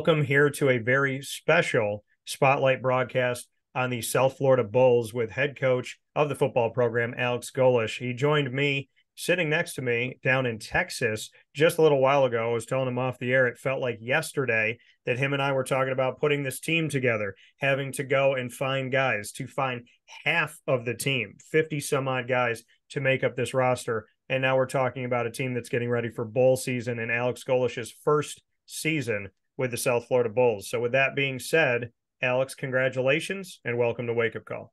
welcome here to a very special spotlight broadcast on the South Florida Bulls with head coach of the football program, Alex Golesh. He joined me sitting next to me down in Texas just a little while ago. I was telling him off the air, it felt like yesterday that him and I were talking about putting this team together, having to go and find guys, to find half of the team, 50 some odd guys to make up this roster. And now we're talking about a team that's getting ready for bowl season and Alex Golesh's first season with the South Florida Bulls. So with that being said, Alex, congratulations and welcome to Wake Up Call.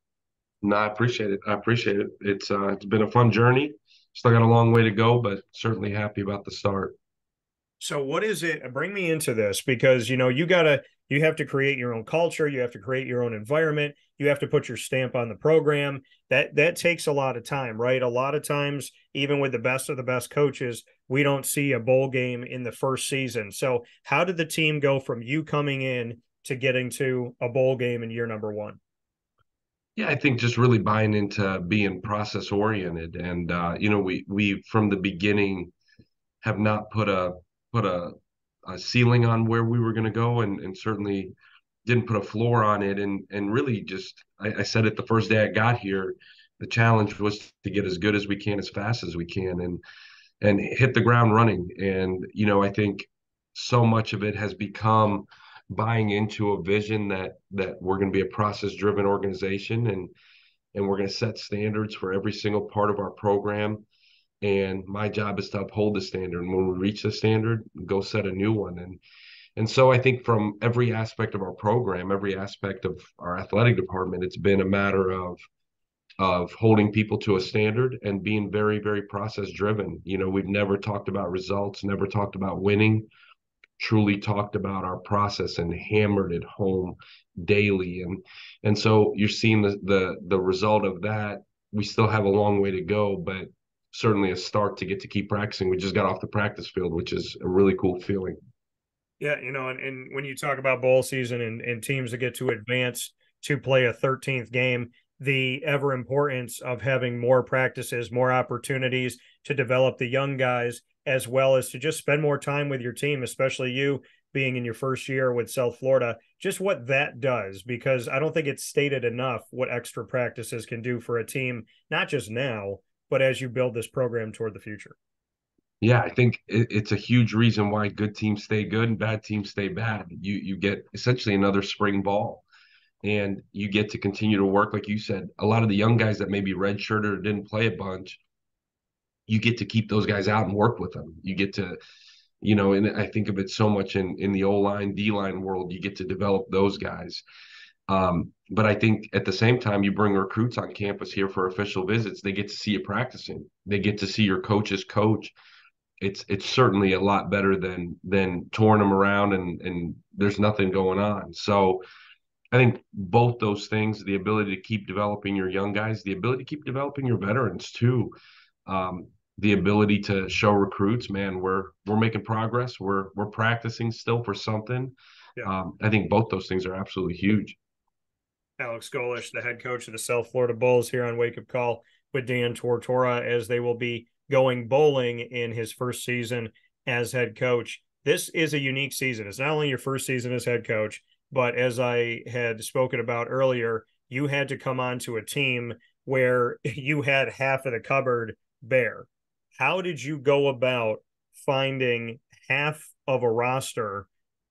No, I appreciate it. I appreciate it. It's been a fun journey. Still got a long way to go, but certainly happy about the start. So what is it? Bring me into this because you have to create your own culture, you have to create your own environment, you have to put your stamp on the program. That takes a lot of time, right? A lot of times, even with the best of the best coaches, we don't see a bowl game in the first season. So how did the team go from you coming in to getting to a bowl game in year number one? Yeah, I think just really buying into being process oriented, and we from the beginning have not put a ceiling on where we were going to go, and certainly didn't put a floor on it, and really just I said it the first day I got here. The challenge was to get as good as we can, as fast as we can, and hit the ground running. And I think so much of it has become buying into a vision that we're going to be a process driven organization, and we're going to set standards for every single part of our program. And my job is to uphold the standard, and when we reach the standard, go set a new one. And so I think from every aspect of our program, every aspect of our athletic department, it's been a matter of holding people to a standard and being very, very process driven. We've never talked about results, never talked about winning, truly talked about our process and hammered it home daily. And so you're seeing the result of that. We still have a long way to go, but certainly a start to get to keep practicing. We just got off the practice field, which is a really cool feeling. Yeah, and when you talk about bowl season and teams that get to advance to play a 13th game, the ever importance of having more practices, more opportunities to develop the young guys, as well as to just spend more time with your team, especially you being in your first year with South Florida, just what that does, because I don't think it's stated enough what extra practices can do for a team, not just now, but as you build this program toward the future. Yeah, I think it's a huge reason why good teams stay good and bad teams stay bad. You get essentially another spring ball, and you get to continue to work. Like you said, a lot of the young guys that maybe redshirted or didn't play a bunch, you get to keep those guys out and work with them. You get to, and I think of it so much in the O-line, D-line world, you get to develop those guys. But I think at the same time, you bring recruits on campus here for official visits. They get to see you practicing. They get to see your coach's coach. It's certainly a lot better than touring them around and there's nothing going on. So I think both those things, the ability to keep developing your young guys, the ability to keep developing your veterans too, the ability to show recruits, man, we're making progress. We're practicing still for something. Yeah. I think both those things are absolutely huge. Alex Golesh, the head coach of the South Florida Bulls, here on Wake Up Call with Dan Tortora, as they will be going bowling in his first season as head coach. This is a unique season. It's not only your first season as head coach, but as I had spoken about earlier, you had to come onto a team where you had half of the cupboard bare. How did you go about finding half of a roster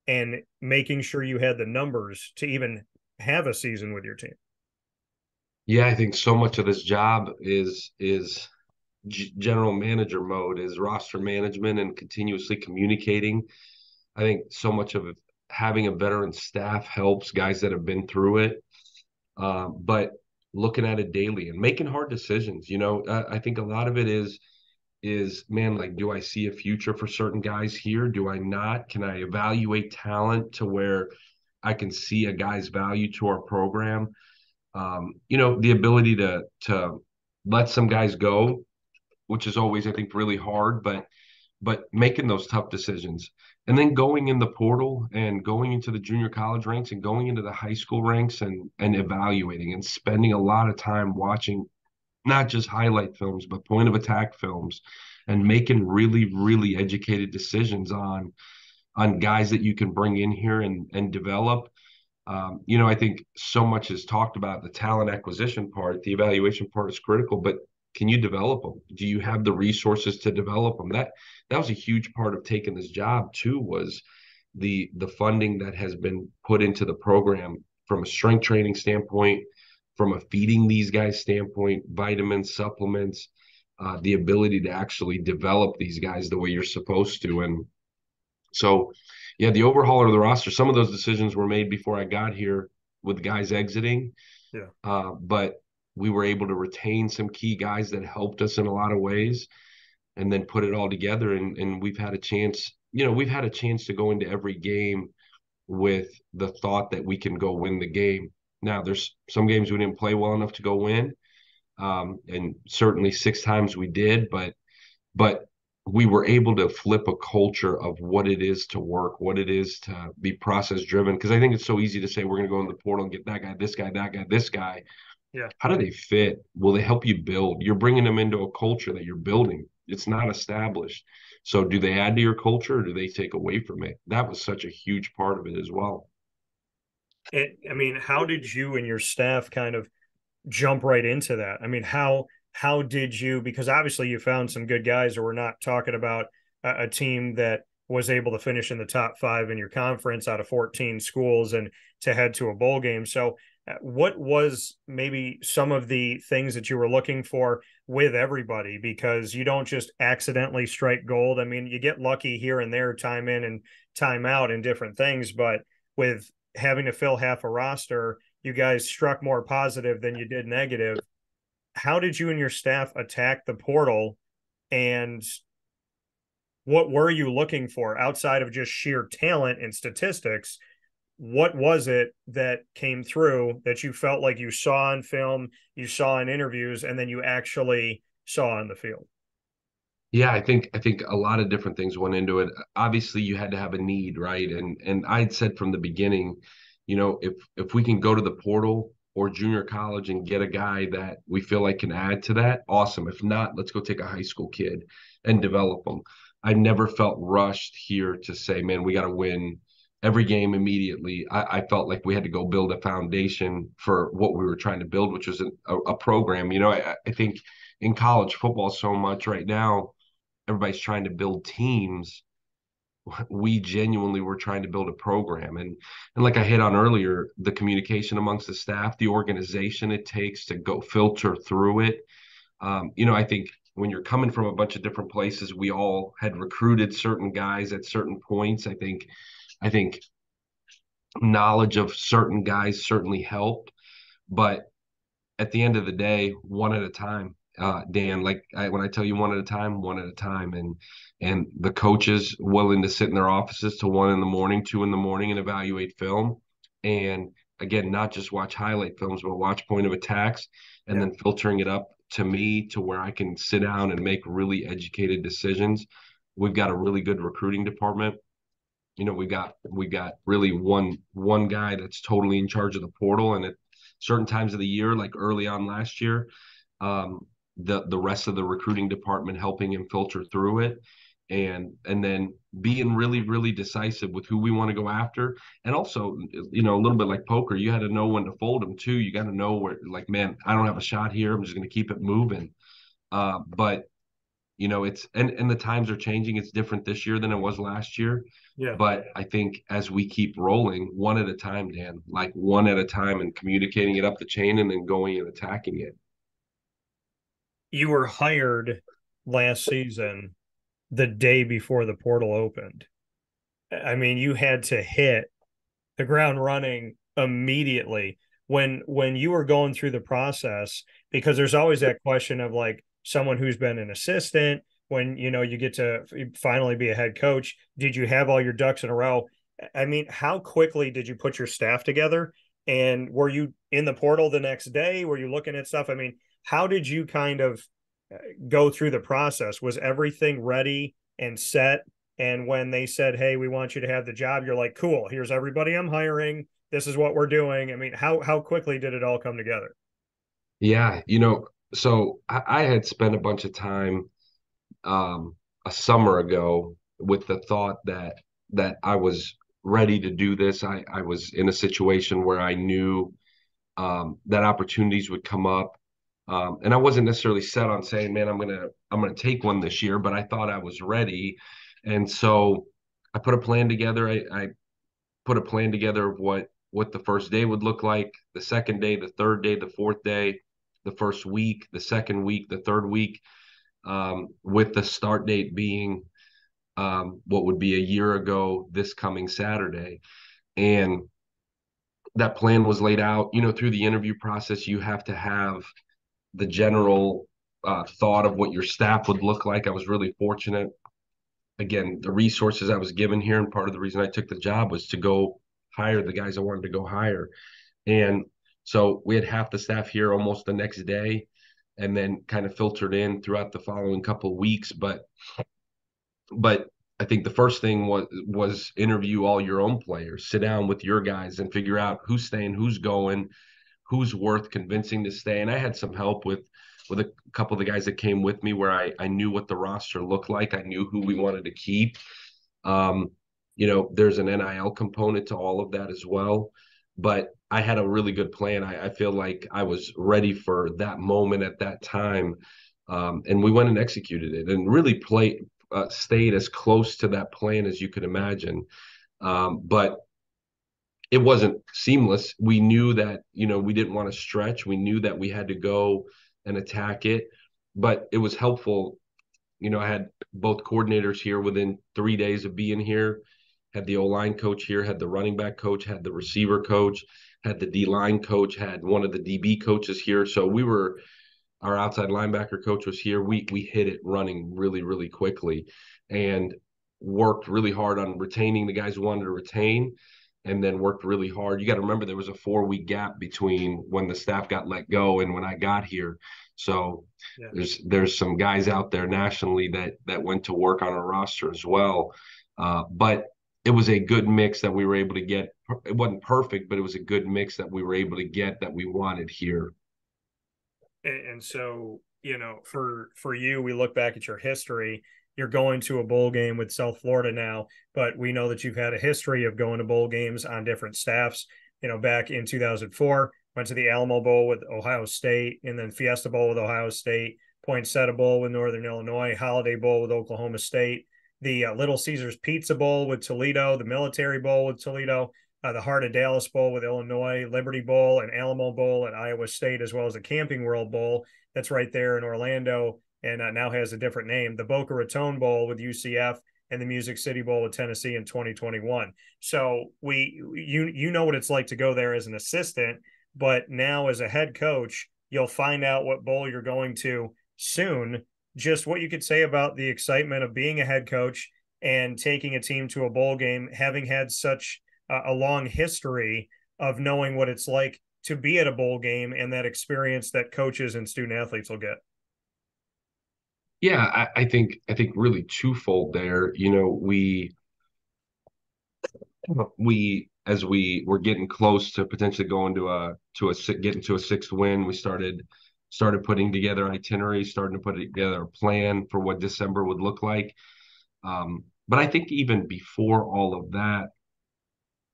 and making sure you had the numbers to even have a season with your team? Yeah, I think so much of this job is general manager mode, is roster management and continuously communicating. I think so much of it, having a veteran staff helps guys that have been through it, but looking at it daily and making hard decisions. I think a lot of it is man, like, do I see a future for certain guys here? Do I not? Can I evaluate talent to where I can see a guy's value to our program? The ability to let some guys go, which is always, I think, really hard, but making those tough decisions, and then going in the portal and going into the junior college ranks and going into the high school ranks and evaluating and spending a lot of time watching not just highlight films, but point of attack films, and making really, really educated decisions on on guys that you can bring in here and develop. I think so much is talked about the talent acquisition part. The evaluation part is critical, but can you develop them? Do you have the resources to develop them? That was a huge part of taking this job too, was the funding that has been put into the program from a strength training standpoint, from a feeding these guys standpoint, vitamins, supplements, the ability to actually develop these guys the way you're supposed to. And so, yeah, the overhaul of the roster, some of those decisions were made before I got here with guys exiting. Yeah. But we were able to retain some key guys that helped us in a lot of ways and then put it all together. And we've had a chance, we've had a chance to go into every game with the thought that we can go win the game. Now, there's some games we didn't play well enough to go win. And certainly 6 times we did, but we were able to flip a culture of what it is to work, what it is to be process driven. Because I think it's so easy to say we're going to go in the portal and get that guy, this guy, that guy, this guy. Yeah. How do they fit? Will they help you build? You're bringing them into a culture that you're building. It's not established. So do they add to your culture or do they take away from it? That was such a huge part of it as well. I mean, how did you and your staff kind of jump right into that? I mean, how did you, because obviously you found some good guys, or we're not talking about a team that was able to finish in the top 5 in your conference out of 14 schools and to head to a bowl game. So what was maybe some of the things that you were looking for with everybody? Because you don't just accidentally strike gold. I mean, you get lucky here and there, time in and time out in different things, but with having to fill half a roster, you guys struck more positive than you did negative. How did you and your staff attack the portal, and what were you looking for outside of just sheer talent and statistics? What was it that came through that you felt like you saw on film, you saw in interviews, and then you actually saw on the field? Yeah, I think a lot of different things went into it. Obviously, you had to have a need, right? And I'd said from the beginning, if we can go to the portal or junior college and get a guy that we feel like can add to that, awesome. If not, let's go take a high school kid and develop them. I never felt rushed here to say, man, we got to win every game immediately. I felt like we had to go build a foundation for what we were trying to build, which was a program. I think in college football so much right now everybody's trying to build teams. We genuinely were trying to build a program. And like I hit on earlier, the communication amongst the staff, the organization it takes to go filter through it. I think when you're coming from a bunch of different places, we all had recruited certain guys at certain points. I think knowledge of certain guys certainly helped, but at the end of the day, one at a time. Dan, when I tell you one at a time, and the coaches willing to sit in their offices till 1 in the morning, 2 in the morning, and evaluate film, and again, not just watch highlight films, but watch point of attacks, and then filtering it up to me to where I can sit down and make really educated decisions. We've got a really good recruiting department. We got really one guy that's totally in charge of the portal, and at certain times of the year, like early on last year, the rest of the recruiting department helping him filter through it, and then being really really decisive with who we want to go after. And also, a little bit like poker, you had to know when to fold them too. You got to know where, like, man, I don't have a shot here, I'm just going to keep it moving. But it's and the times are changing. It's different this year than it was last year. Yeah. But I think as we keep rolling one at a time, Dan, like one at a time, and communicating it up the chain and then going and attacking it. You were hired last season the day before the portal opened. I mean, you had to hit the ground running immediately when you were going through the process, because there's always that question of like someone who's been an assistant, when you get to finally be a head coach, did you have all your ducks in a row? I mean, how quickly did you put your staff together, and were you in the portal the next day? Were you looking at stuff? I mean, how did you kind of go through the process? Was everything ready and set? And when they said, hey, we want you to have the job, you're like, cool, here's everybody I'm hiring, this is what we're doing. I mean, how quickly did it all come together? Yeah, so I had spent a bunch of time um, a summer ago with the thought that I was ready to do this. I was in a situation where I knew that opportunities would come up. And I wasn't necessarily set on saying, man, I'm gonna take one this year, but I thought I was ready. And so I put a plan together. I put a plan together of what the first day would look like, the second day, the third day, the fourth day, the first week, the second week, the third week, with the start date being what would be a year ago this coming Saturday. And that plan was laid out. Through the interview process, you have to have the general thought of what your staff would look like. I was really fortunate. Again, the resources I was given here, and part of the reason I took the job was to go hire the guys I wanted to go hire. And so we had half the staff here almost the next day, and then kind of filtered in throughout the following couple of weeks. But I think the first thing was interview all your own players, sit down with your guys and figure out who's staying, who's going, who's worth convincing to stay. And I had some help with a couple of the guys that came with me where I knew what the roster looked like. I knew who we wanted to keep. There's an NIL component to all of that as well. But I had a really good plan. I feel like I was ready for that moment at that time. And we went and executed it and really stayed as close to that plan as you could imagine. But it wasn't seamless. We knew that, we didn't want to stretch. We knew that we had to go and attack it, but it was helpful. I had both coordinators here within 3 days of being here, had the O-line coach here, had the running back coach, had the receiver coach, had the D-line coach, had one of the DB coaches here. So our outside linebacker coach was here. We hit it running really, really quickly and worked really hard on retaining the guys who wanted to retain, and then worked really hard. You got to remember there was a 4-week gap between when the staff got let go and when I got here. So yeah, there's some guys out there nationally that went to work on our roster as well. But it was a good mix that we were able to get. It wasn't perfect, but it was a good mix that we were able to get that we wanted here. And so, for you, we look back at your history. You're going to a bowl game with South Florida now, but we know that you've had a history of going to bowl games on different staffs. Back in 2004, went to the Alamo Bowl with Ohio State, and then Fiesta Bowl with Ohio State, Poinsettia Bowl with Northern Illinois, Holiday Bowl with Oklahoma State, the Little Caesars Pizza Bowl with Toledo, the Military Bowl with Toledo, the Heart of Dallas Bowl with Illinois, Liberty Bowl and Alamo Bowl at Iowa State, as well as the Camping World Bowl that's right there in Orlando and now has a different name, the Boca Raton Bowl with UCF, and the Music City Bowl with Tennessee in 2021. So you know what it's like to go there as an assistant, but now as a head coach, you'll find out what bowl you're going to soon. Just what you could say about the excitement of being a head coach and taking a team to a bowl game, having had such a long history of knowing what it's like to be at a bowl game and that experience that coaches and student athletes will get. Yeah, I think really twofold there. We as we were getting close to potentially going getting to a sixth win, we started putting together itineraries, starting to put together a plan for what December would look like. But I think even before all of that,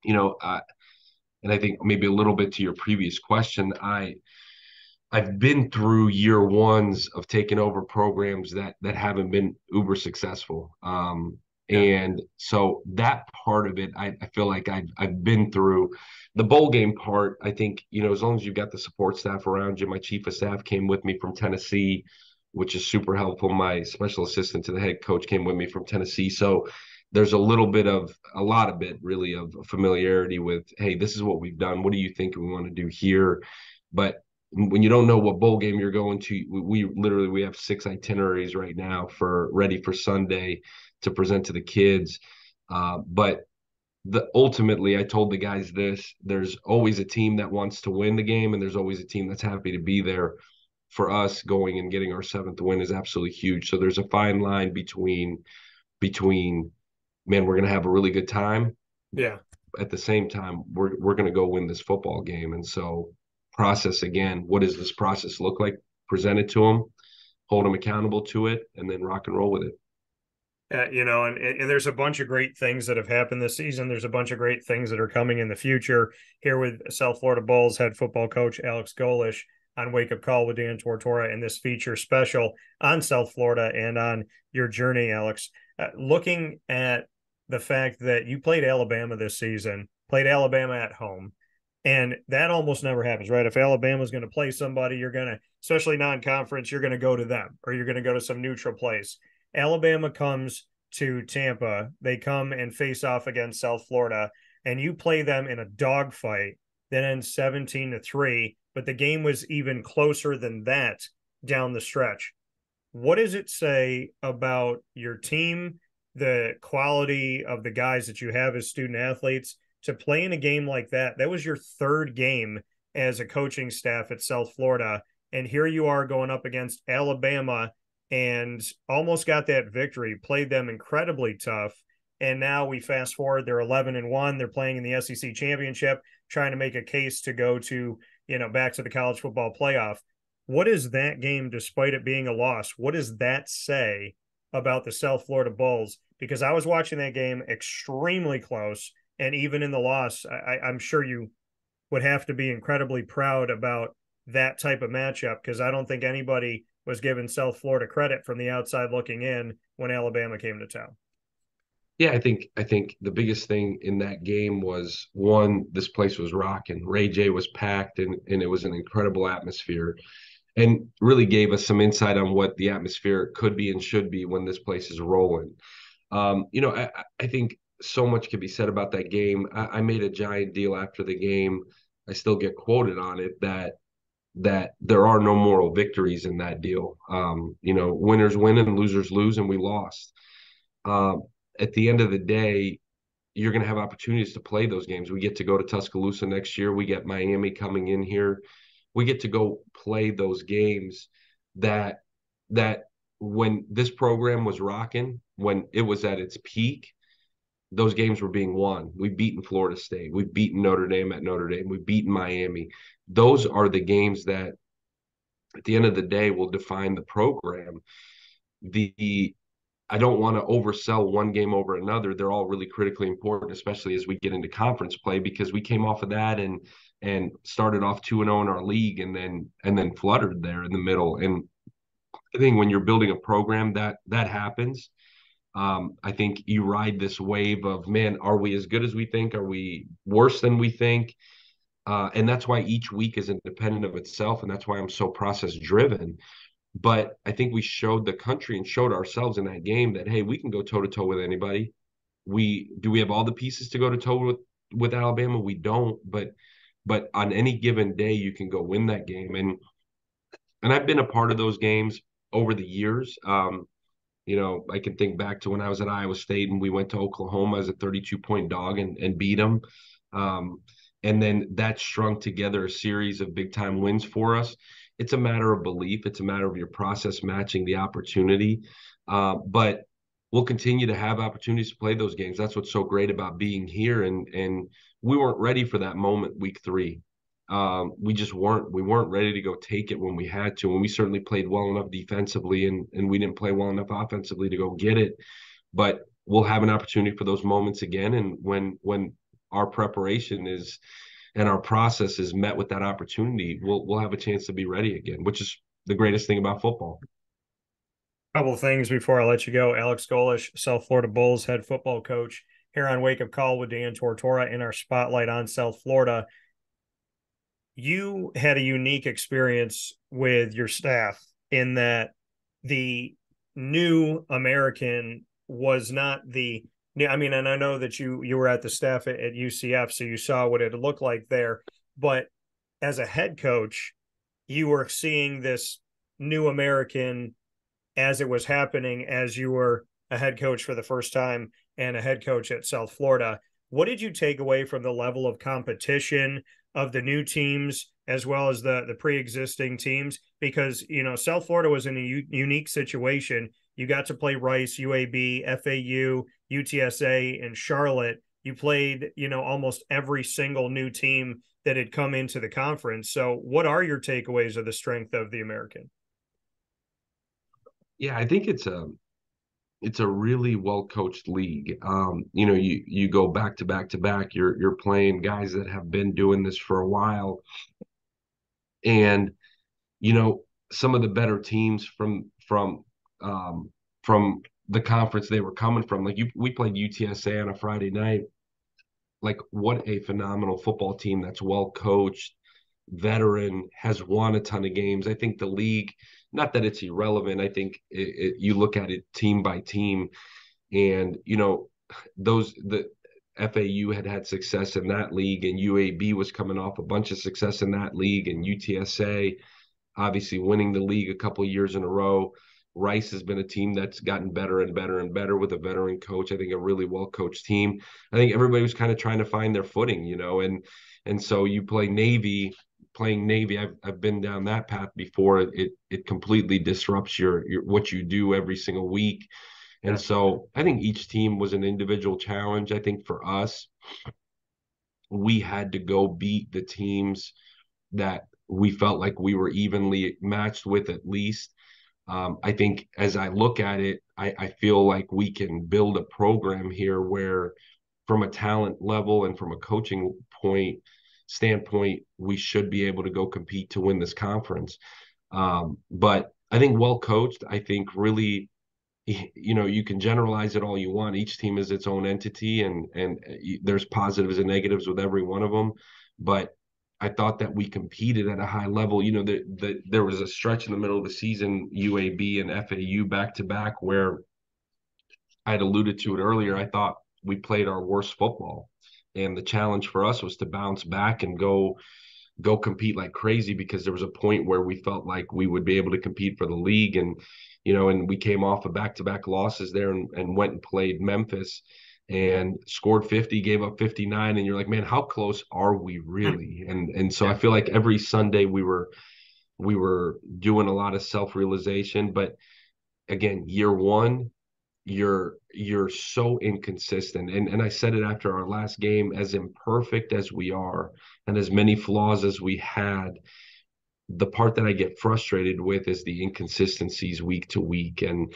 and I think maybe a little bit to your previous question, I've been through year ones of taking over programs that haven't been uber successful. And so that part of it, I feel like I've been through. The bowl game part. I think, as long as you've got the support staff around you. My chief of staff came with me from Tennessee, which is super helpful. My special assistant to the head coach came with me from Tennessee. So there's a lot of it really of familiarity with, hey, this is what we've done. What do you think we want to do here? But when you don't know what bowl game you're going to, we have 6 itineraries right now ready for Sunday to present to the kids. But ultimately, I told the guys this: there's always a team that wants to win the game, and there's always a team that's happy to be there. For us, going and getting our 7th win is absolutely huge. So there's a fine line between, man, we're going to have a really good time. Yeah. At the same time, we're going to go win this football game, and so. Process again. What does this process look like? Present it to them, hold them accountable to it, and then rock and roll with it. And there's a bunch of great things that have happened this season. There's a bunch of great things that are coming in the future. Here with South Florida Bulls head football coach Alex Golesh on Wake Up Call with Dan Tortora in this feature special on South Florida and on your journey, Alex. Looking at the fact that you played Alabama this season, played Alabama at home, and that almost never happens, right? If Alabama's going to play somebody, you're going to, especially non-conference, you're going to go to them or you're going to go to some neutral place. Alabama comes to Tampa. They come and face off against South Florida, and you play them in a dogfight that ends 17-3. But the game was even closer than that down the stretch. What does it say about your team, the quality of the guys that you have as student athletes to play in a game like that? That was your third game as a coaching staff at South Florida. And here you are going up against Alabama and almost got that victory, played them incredibly tough. And now we fast forward, they're 11-1. They're playing in the SEC championship, trying to make a case to go to, back to the college football playoff. What is that game, despite it being a loss? What does that say about the South Florida Bulls? Because I was watching that game extremely close. And even in the loss, I'm sure you would have to be incredibly proud about that type of matchup, because I don't think anybody was giving South Florida credit from the outside looking in when Alabama came to town. Yeah, I think the biggest thing in that game was, one, this place was rocking. Ray J was packed, and it was an incredible atmosphere, and really gave us some insight on what the atmosphere could be and should be when this place is rolling. I think so much could be said about that game. I made a giant deal after the game. I still get quoted on it that there are no moral victories in that deal. Winners win and losers lose, and we lost. At the end of the day, you're going to have opportunities to play those games. We get to go to Tuscaloosa next year. We get Miami coming in here. We get to go play those games that when this program was rocking, when it was at its peak, those games were being won. We've beaten Florida State. We've beaten Notre Dame at Notre Dame. We've beaten Miami. Those are the games that, at the end of the day, will define the program. I don't want to oversell one game over another. They're all really critically important, especially as we get into conference play, because we came off of that and started off 2-0 in our league, and then fluttered there in the middle. And I think when you're building a program, that happens. I think you ride this wave of, man, are we as good as we think? Are we worse than we think? And that's why each week is independent of itself. And that's why I'm so process driven. But I think we showed the country and showed ourselves in that game that, hey, we can go toe to toe with anybody. We have all the pieces to go to toe with Alabama? We don't, but on any given day, you can go win that game. And I've been a part of those games over the years. I can think back to when I was at Iowa State and we went to Oklahoma as a 32-point dog and beat them. And then that strung together a series of big-time wins for us. It's a matter of belief. It's a matter of your process matching the opportunity. But we'll continue to have opportunities to play those games. That's what's so great about being here. And we weren't ready for that moment week 3. We just weren't. We weren't ready to go take it when we had to. And we certainly played well enough defensively, and we didn't play well enough offensively to go get it. But we'll have an opportunity for those moments again. And when our preparation is and our process is met with that opportunity, we'll have a chance to be ready again, which is the greatest thing about football. Couple of things before I let you go. Alex Golesh, South Florida Bulls head football coach, here on Wake Up Call with Dan Tortora in our spotlight on South Florida. You had a unique experience with your staff in that the new American was not the, I mean, and I know that you were at the staff at UCF, so you saw what it looked like there. But as a head coach, you were seeing this new American as it was happening, as you were a head coach for the first time and a head coach at South Florida. What did you take away from the level of competition of the new teams as well as the pre-existing teams? Because, South Florida was in a unique situation. You got to play Rice, UAB, FAU, UTSA, and Charlotte. You played, almost every single new team that had come into the conference. So what are your takeaways of the strength of the American? Yeah, I think it's it's a really well coached league. You go back to back to back. You're playing guys that have been doing this for a while, and you know some of the better teams um, from the conference they were coming from. Like we played UTSA on a Friday night. Like what a phenomenal football team that's well coached, veteran, has won a ton of games. I think the league, not that it's irrelevant. I think you look at it team by team, and the FAU had success in that league, and UAB was coming off a bunch of success in that league, and UTSA obviously winning the league a couple of years in a row. Rice has been a team that's gotten better and better and better with a veteran coach. I think a really well coached team. I think everybody was kind of trying to find their footing, and so you play Navy. Playing Navy, I've been down that path before. It completely disrupts your what you do every single week. And Yeah. so I think each team was an individual challenge. I think for us, we had to go beat the teams that we felt like we were evenly matched with at least. I think as I look at it, I feel like we can build a program here where, from a talent level and from a coaching standpoint, we should be able to go compete to win this conference. But I think well coached, I think really, you can generalize it all you want. Each team is its own entity, and there's positives and negatives with every one of them. But I thought that we competed at a high level. There was a stretch in the middle of the season, UAB and FAU back to back, where I had alluded to it earlier. I thought we played our worst football, and the challenge for us was to bounce back and go compete like crazy, because there was a point where we felt like we would be able to compete for the league. And we came off of back-to-back losses there, and went and played Memphis and scored 50, gave up 59, and you're like, man, how close are we really? And so I feel like every Sunday we were doing a lot of self-realization. But again, year one, you're so inconsistent. And I said it after our last game, as imperfect as we are and as many flaws as we had, the part that I get frustrated with is the inconsistencies week to week. And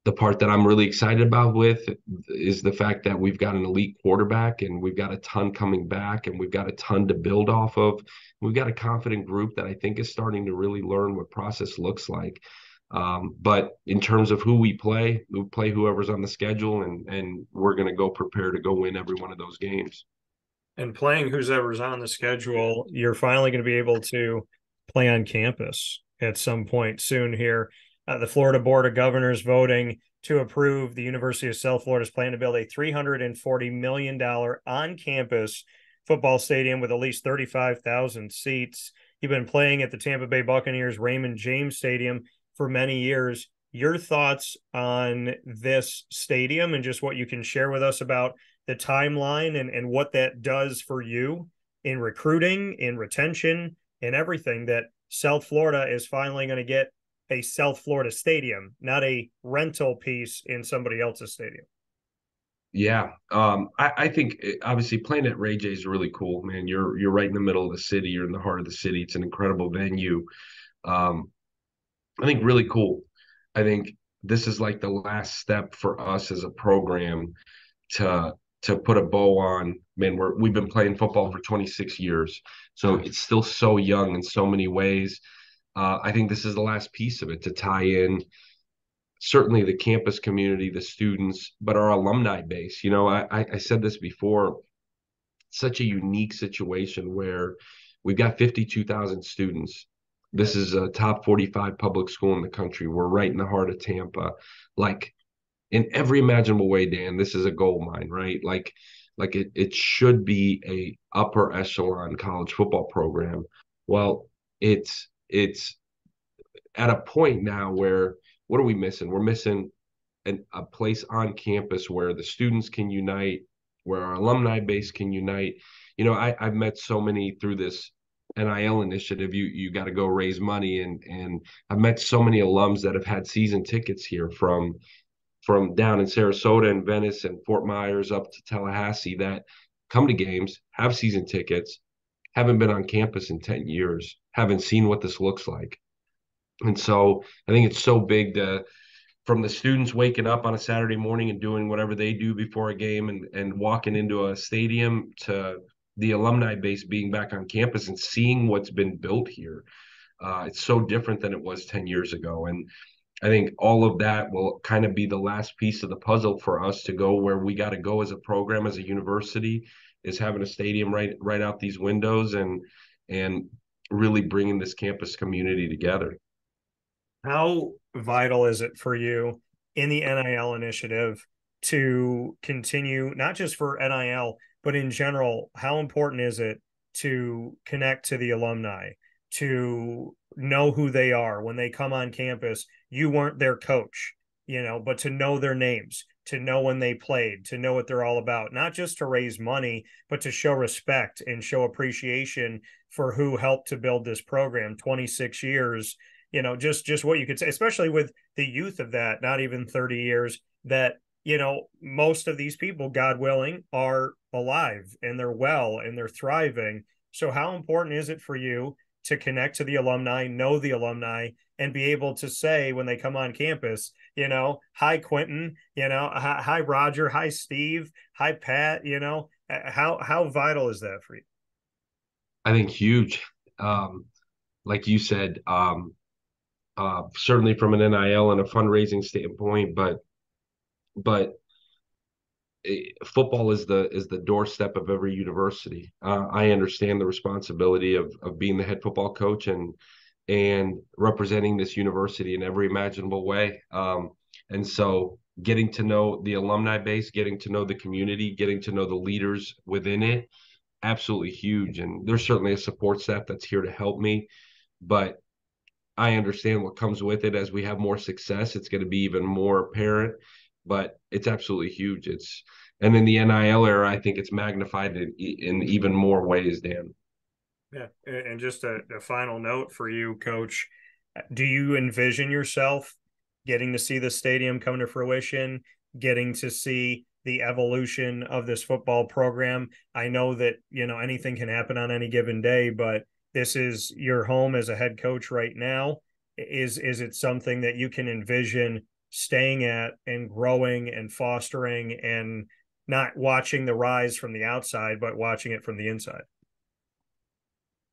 the part that I'm really excited about with is the fact that we've got an elite quarterback, and we've got a ton coming back, and we've got a ton to build off of. We've got a confident group that I think is starting to really learn what process looks like. But in terms of who we play whoever's on the schedule, and we're going to go prepare to go win every one of those games. And playing whoever's on the schedule, you're finally going to be able to play on campus at some point soon here. The Florida Board of Governors voting to approve the University of South Florida's plan to build a $340 million on-campus football stadium with at least 35,000 seats. You've been playing at the Tampa Bay Buccaneers Raymond James Stadium for many years. Your thoughts on this stadium and just what you can share with us about the timeline and what that does for you in recruiting, in retention, and everything, that South Florida is finally going to get a South Florida stadium, not a rental piece in somebody else's stadium. Yeah. I think obviously playing at Ray J is really cool, man. You're right in the middle of the city. You're in the heart of the city. It's an incredible venue. Um, I think really cool. I think this is like the last step for us as a program to put a bow on. Man, we've been playing football for 26 years, so it's still so young in so many ways. I think this is the last piece of it to tie in certainly the campus community, the students, but our alumni base. I said this before, such a unique situation where we've got 52,000 students. This is a top 45 public school in the country. We're right in the heart of Tampa. Like, in every imaginable way, Dan, this is a gold mine, right? Like it should be a upper echelon college football program. Well, it's at a point now where, what are we missing? We're missing a place on campus where the students can unite, where our alumni base can unite. I've met so many through this NIL initiative. You got to go raise money, and I've met so many alums that have had season tickets here from down in Sarasota and Venice and Fort Myers up to Tallahassee, that come to games, have season tickets, haven't been on campus in 10 years, haven't seen what this looks like. And so I think it's so big from the students waking up on a Saturday morning and doing whatever they do before a game and walking into a stadium to the alumni base being back on campus and seeing what's been built here. It's so different than it was 10 years ago. And I think all of that will kind of be the last piece of the puzzle for us to go where we got to go as a program, as a university, is having a stadium right out these windows and really bringing this campus community together. How vital is it for you in the NIL initiative to continue, not just for NIL, but in general, how important is it to connect to the alumni, to know who they are when they come on campus? You weren't their coach, but to know their names, to know when they played, to know what they're all about, not just to raise money, but to show respect and show appreciation for who helped to build this program 26 years. Just what you could say, especially with the youth of that, not even 30 years, that, most of these people, God willing, are alive and they're well and they're thriving. So how important is it for you to connect to the alumni, know the alumni, and be able to say when they come on campus, hi, Quentin, hi, Roger, hi, Steve, hi, Pat, how vital is that for you? I think huge. Like you said, certainly from an NIL and a fundraising standpoint, but football is the doorstep of every university. I understand the responsibility of being the head football coach and representing this university in every imaginable way. And so getting to know the alumni base, getting to know the community, getting to know the leaders within it, absolutely huge. And there's certainly a support staff that's here to help me, but I understand what comes with it. As we have more success, it's going to be even more apparent, but it's absolutely huge. And in the NIL era, I think it's magnified in even more ways, Dan. Yeah. And just a final note for you, Coach. Do you envision yourself getting to see the stadium come to fruition, getting to see the evolution of this football program? I know that, anything can happen on any given day, but this is your home as a head coach right now. Is it something that you can envision staying at and growing and fostering and not watching the rise from the outside, but watching it from the inside?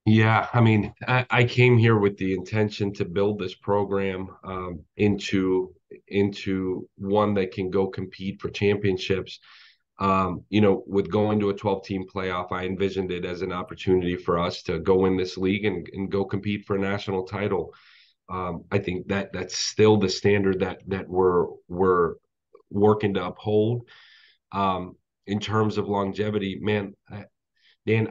Yeah, I mean, I came here with the intention to build this program into one that can go compete for championships. With going to a 12-team playoff, I envisioned it as an opportunity for us to go in this league and go compete for a national title. I think that's still the standard that we're working to uphold. In terms of longevity, man, Dan,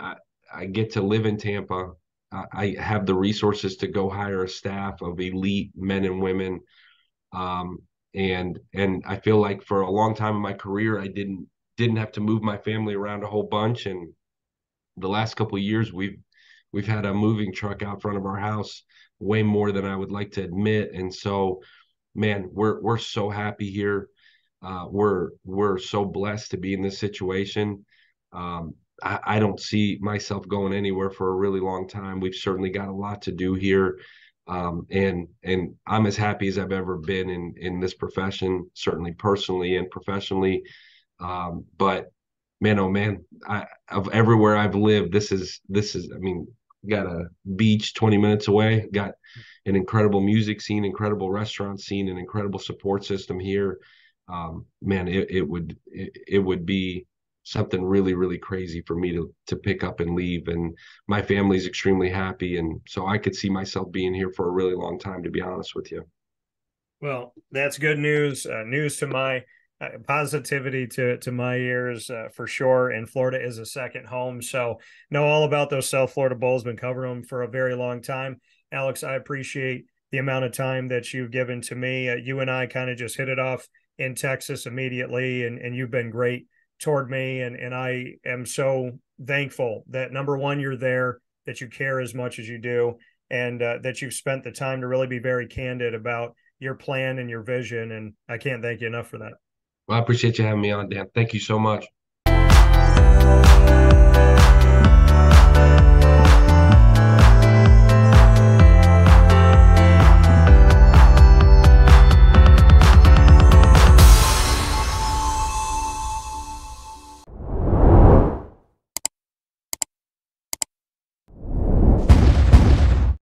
I get to live in Tampa. I have the resources to go hire a staff of elite men and women. And I feel like for a long time in my career, I didn't have to move my family around a whole bunch. And the last couple of years, we've had a moving truck out front of our house way more than I would like to admit. And so, man, we're so happy here. We're so blessed to be in this situation. I don't see myself going anywhere for a really long time. We've certainly got a lot to do here. And I'm as happy as I've ever been in this profession, certainly personally and professionally. But man, oh man, of everywhere I've lived, this is, I mean, got a beach 20 minutes away, got an incredible music scene, incredible restaurant scene, an incredible support system here. Man, it would be something really, really crazy for me to pick up and leave. And my family's extremely happy. And so I could see myself being here for a really long time, to be honest with you. Well, that's good news. News to my positivity to my ears for sure. And Florida is a second home. So know all about those South Florida Bulls, been covering them for a very long time. Alex, I appreciate the amount of time that you've given to me. You and I kind of just hit it off in Texas immediately, and you've been great toward me. And I am so thankful that, number one, you're there, that you care as much as you do, and that you've spent the time to really be very candid about your plan and your vision. And I can't thank you enough for that. Well, I appreciate you having me on, Dan. Thank you so much.